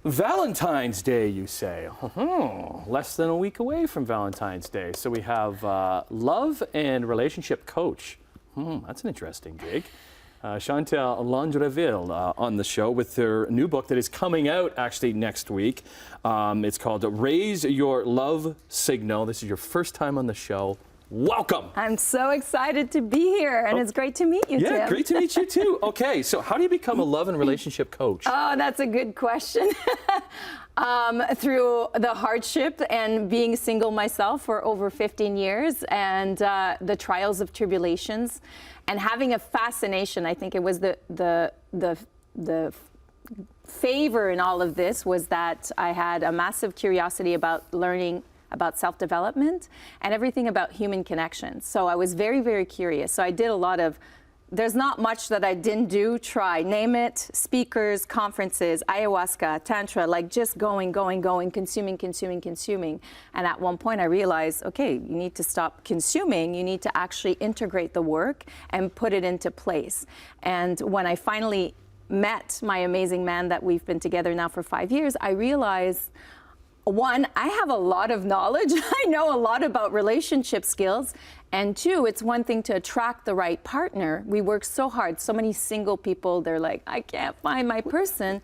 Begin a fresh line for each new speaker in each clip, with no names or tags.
Valentine's Day, you say? Less than a week away from Valentine's Day. So we have love and relationship coach. That's an interesting gig. Chantal Landreville on the show with her new book that is coming out actually next week. It's called Raise Your Love Signal. This is your first time on the show. Welcome.
I'm so excited to be here, and it's great to meet you, Tim.
Yeah, great to meet you too. Okay, so how do you become a love and relationship coach?
Oh, that's a good question. Through the hardship and being single myself for over 15 years and the trials of tribulations and having a fascination. I think it was the favor in all of this was that I had a massive curiosity about learning about self-development and everything about human connection. So I was very, very curious. So I did a lot of, there's not much that I didn't do, try, name it, speakers, conferences, ayahuasca, tantra, like just going, consuming. And at one point I realized, okay, you need to stop consuming. You need to actually integrate the work and put it into place. And when I finally met my amazing man that we've been together now for 5 years, I realized, one, I have a lot of knowledge. I know a lot about relationship skills. And two, it's one thing to attract the right partner. We work so hard. So many single people, they're like, I can't find my person.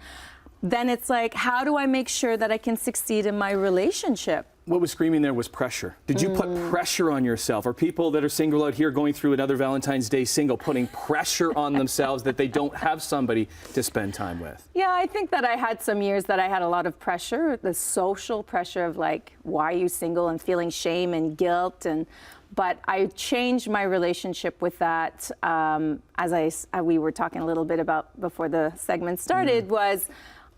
Then it's like, how do I make sure that I can succeed in my relationship?
What was screaming there was pressure. Did you put pressure on yourself? Are people that are single out here going through another Valentine's Day single putting pressure on themselves that they don't have somebody to spend time with?
Yeah, I think that I had some years that I had a lot of pressure, the social pressure of like, why are you single, and feeling shame and guilt. But I changed my relationship with that, as we were talking a little bit about before the segment started, was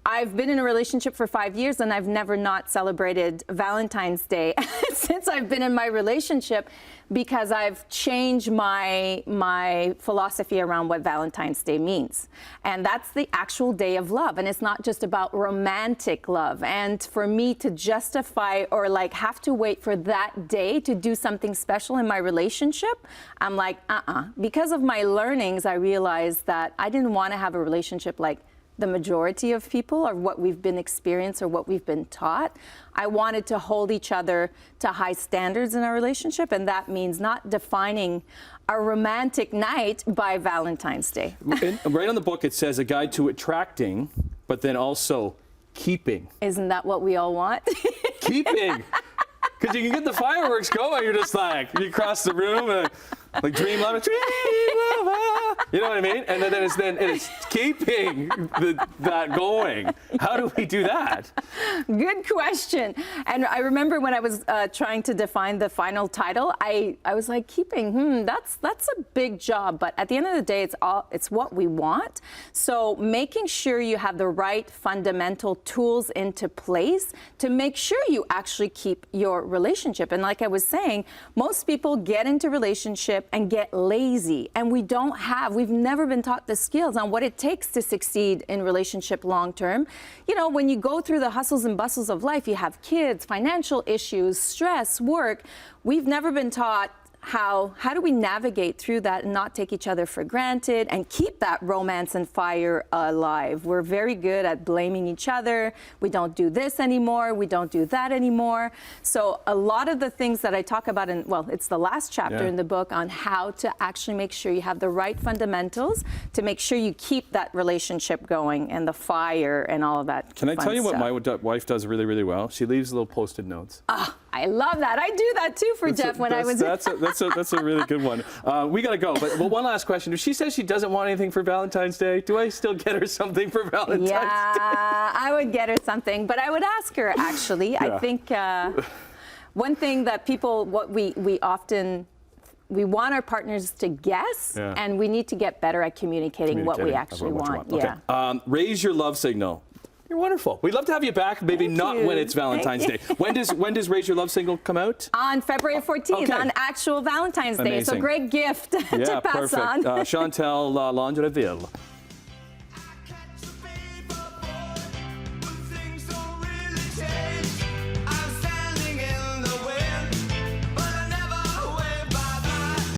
I've been in a relationship for 5 years and I've never not celebrated Valentine's Day since I've been in my relationship, because I've changed my philosophy around what Valentine's Day means. And that's the actual day of love. And it's not just about romantic love. And for me to justify or like have to wait for that day to do something special in my relationship, I'm like, Because of my learnings, I realized that I didn't want to have a relationship like the majority of people, or what we've been experienced or what we've been taught. I wanted to hold each other to high standards in our relationship, and that means not defining a romantic night by Valentine's Day.
Right on the book it says a guide to attracting, but then also keeping.
Isn't that what we all want?
Keeping. Because you can get the fireworks going, you're just like, you cross the room and like dream lover, you know what I mean? And then it's keeping that going. How do we do that?
Good question. And I remember when I was trying to define the final title, I was like, keeping, that's a big job. But at the end of the day, it's what we want. So making sure you have the right fundamental tools into place to make sure you actually keep your relationship. And like I was saying, most people get into relationship and get lazy, and we've never been taught the skills on what it takes to succeed in relationship long term. You know, when you go through the hustles and bustles of life, you have kids, financial issues, stress, work. We've never been taught how do we navigate through that and not take each other for granted and keep that romance and fire alive. We're very good at blaming each other. We don't do this anymore. We don't do that anymore. So a lot of the things that I talk about it's the last chapter in the book on how to actually make sure you have the right fundamentals to make sure you keep that relationship going and the fire and all of that.
Can I tell you what my wife does really, really well? She leaves little Post-it notes.
I love that. I do that too for Jeff when I was.
That's a really good one. We got to go. But one last question. If she says she doesn't want anything for Valentine's Day, do I still get her something for Valentine's Day?
Yeah, I would get her something. But I would ask her, actually. Yeah. I think one thing that people, we want our partners to guess, and we need to get better at communicating what we actually want.
Okay.
Yeah.
Raise your love signal. You're wonderful. We'd love to have you back. Maybe not when it's Valentine's Day. When does Raise Your Love Signal come out?
On February 14th, on actual Valentine's Day. So great gift to pass on.
Chantal Landreville.